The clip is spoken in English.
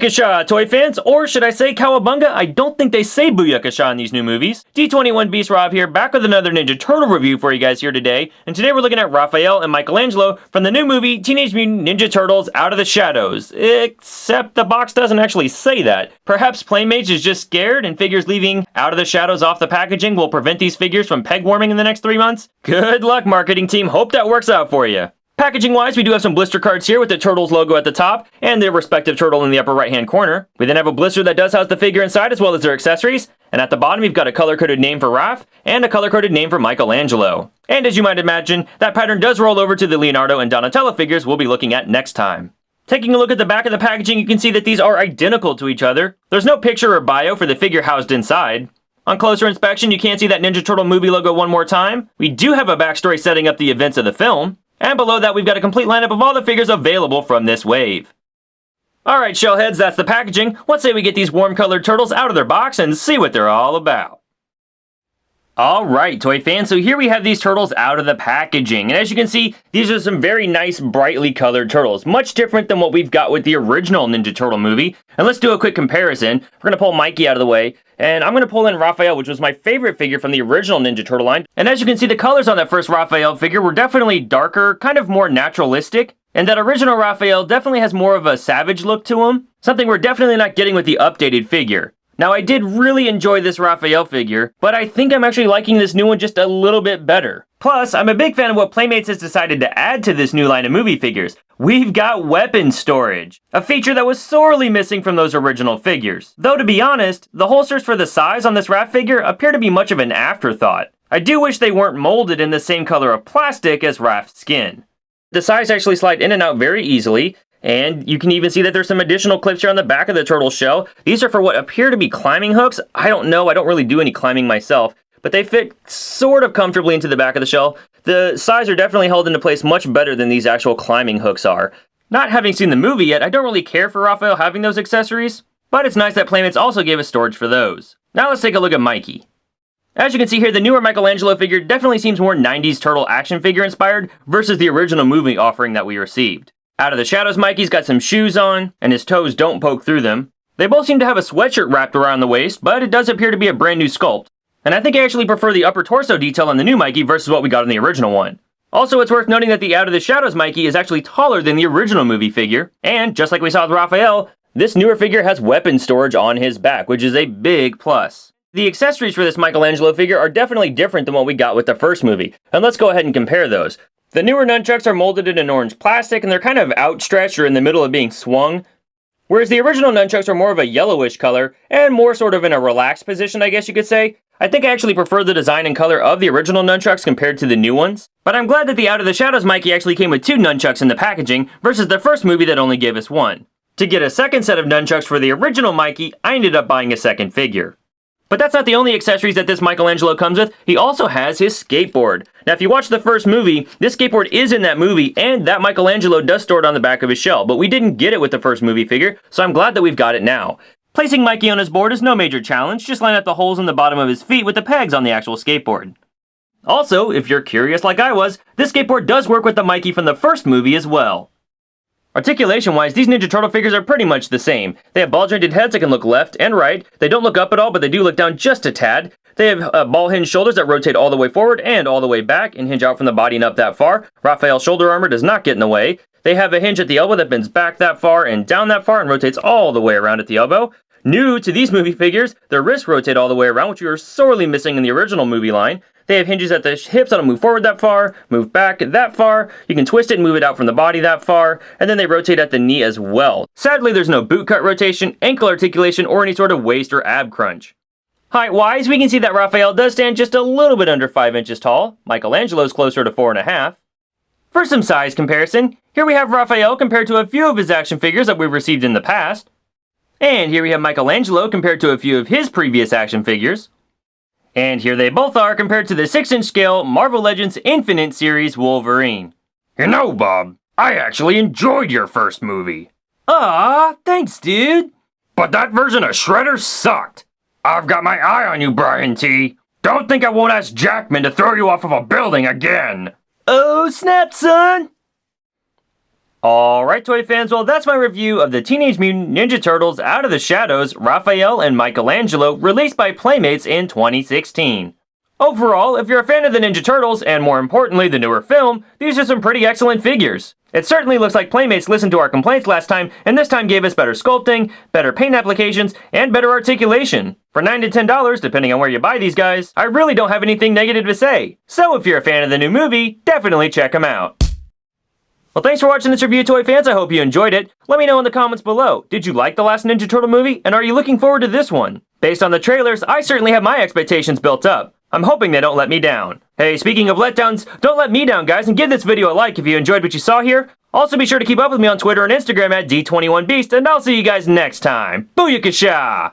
Booyaksha, toy fans, or should I say cowabunga? I don't think they say Booyaksha in these new movies. D21 Beast Rob here, back with another Ninja Turtle review for you guys here today, and today we're looking at Raphael and Michelangelo from the new movie Teenage Mutant Ninja Turtles Out of the Shadows. Except the box doesn't actually say that. Perhaps Playmates is just scared and figures leaving Out of the Shadows off the packaging will prevent these figures from peg warming in the next 3 months? Good luck, marketing team. Hope that works out for you. Packaging-wise, we do have some blister cards here with the Turtles logo at the top and their respective turtle in the upper right-hand corner. We then have a blister that does house the figure inside as well as their accessories. And at the bottom, you've got a color-coded name for Raph and a color-coded name for Michelangelo. And as you might imagine, that pattern does roll over to the Leonardo and Donatello figures we'll be looking at next time. Taking a look at the back of the packaging, you can see that these are identical to each other. There's no picture or bio for the figure housed inside. On closer inspection, you can see that Ninja Turtle movie logo one more time. We do have a backstory setting up the events of the film. And below that, we've got a complete lineup of all the figures available from this wave. Alright, shellheads, that's the packaging. Let's say we get these warm-colored turtles out of their box and see what they're all about. Alright, toy fans, so here we have these turtles out of the packaging. And as you can see, these are some very nice, brightly colored turtles. Much different than what we've got with the original Ninja Turtle movie. And let's do a quick comparison. We're going to pull Mikey out of the way. And I'm going to pull in Raphael, which was my favorite figure from the original Ninja Turtle line. And as you can see, the colors on that first Raphael figure were definitely darker, kind of more naturalistic. And that original Raphael definitely has more of a savage look to him. Something we're definitely not getting with the updated figure. Now, I did really enjoy this Raphael figure, but I think I'm actually liking this new one just a little bit better. Plus, I'm a big fan of what Playmates has decided to add to this new line of movie figures. We've got weapon storage, a feature that was sorely missing from those original figures. Though to be honest, the holsters for the size on this Raph figure appear to be much of an afterthought. I do wish they weren't molded in the same color of plastic as Raph's skin. The sides actually slide in and out very easily, and you can even see that there's some additional clips here on the back of the turtle shell. These are for what appear to be climbing hooks. I don't know, I don't really do any climbing myself, but they fit sort of comfortably into the back of the shell. The sides are definitely held into place much better than these actual climbing hooks are. Not having seen the movie yet, I don't really care for Raphael having those accessories, but it's nice that Playmates also gave us storage for those. Now let's take a look at Mikey. As you can see here, the newer Michelangelo figure definitely seems more 90s turtle action figure inspired versus the original movie offering that we received. Out of the shadows, Mikey's got some shoes on, and his toes don't poke through them. They both seem to have a sweatshirt wrapped around the waist, but it does appear to be a brand new sculpt. And I think I actually prefer the upper torso detail on the new Mikey versus what we got in the original one. Also, it's worth noting that the Out of the Shadows Mikey is actually taller than the original movie figure, and just like we saw with Raphael, this newer figure has weapon storage on his back, which is a big plus. The accessories for this Michelangelo figure are definitely different than what we got with the first movie, and let's go ahead and compare those. The newer nunchucks are molded in an orange plastic, and they're kind of outstretched or in the middle of being swung, whereas the original nunchucks are more of a yellowish color, and more sort of in a relaxed position, I guess you could say. I think I actually prefer the design and color of the original nunchucks compared to the new ones, but I'm glad that the Out of the Shadows Mikey actually came with 2 nunchucks in the packaging, versus the first movie that only gave us 1. To get a second set of nunchucks for the original Mikey, I ended up buying a second figure. But that's not the only accessories that this Michelangelo comes with. He also has his skateboard. Now, if you watch the first movie, this skateboard is in that movie, and that Michelangelo does store it on the back of his shell, but we didn't get it with the first movie figure, so I'm glad that we've got it now. Placing Mikey on his board is no major challenge, just line up the holes in the bottom of his feet with the pegs on the actual skateboard. Also, if you're curious like I was, this skateboard does work with the Mikey from the first movie as well. Articulation-wise, these Ninja Turtle figures are pretty much the same. They have ball-jointed heads that can look left and right. They don't look up at all, but they do look down just a tad. They have ball-hinged shoulders that rotate all the way forward and all the way back and hinge out from the body and up that far. Raphael's shoulder armor does not get in the way. They have a hinge at the elbow that bends back that far and down that far and rotates all the way around at the elbow. New to these movie figures, their wrists rotate all the way around, which we were sorely missing in the original movie line. They have hinges at the hips that'll move forward that far, move back that far, you can twist it and move it out from the body that far, and then they rotate at the knee as well. Sadly, there's no boot cut rotation, ankle articulation, or any sort of waist or ab crunch. Height-wise, we can see that Raphael does stand just a little bit under 5 inches tall. Michelangelo's closer to 4.5. For some size comparison, here we have Raphael compared to a few of his action figures that we've received in the past. And here we have Michelangelo compared to a few of his previous action figures. And here they both are compared to the 6-inch scale Marvel Legends Infinite Series Wolverine. You know, Bob, I actually enjoyed your first movie. Aw, thanks, dude. But that version of Shredder sucked. I've got my eye on you, Brian T. Don't think I won't ask Jackman to throw you off of a building again. Oh, snap, son! Alright, toy fans, well that's my review of the Teenage Mutant Ninja Turtles Out of the Shadows, Raphael and Michelangelo, released by Playmates in 2016. Overall, if you're a fan of the Ninja Turtles, and more importantly the newer film, these are some pretty excellent figures. It certainly looks like Playmates listened to our complaints last time, and this time gave us better sculpting, better paint applications, and better articulation. For $9 to $10, depending on where you buy these guys, I really don't have anything negative to say. So if you're a fan of the new movie, definitely check them out. Well, thanks for watching this review, toy fans. I hope you enjoyed it. Let me know in the comments below. Did you like the last Ninja Turtle movie, and are you looking forward to this one? Based on the trailers, I certainly have my expectations built up. I'm hoping they don't let me down. Hey, speaking of letdowns, don't let me down, guys, and give this video a like if you enjoyed what you saw here. Also, be sure to keep up with me on Twitter and Instagram at D21Beast, and I'll see you guys next time. Booyaksha!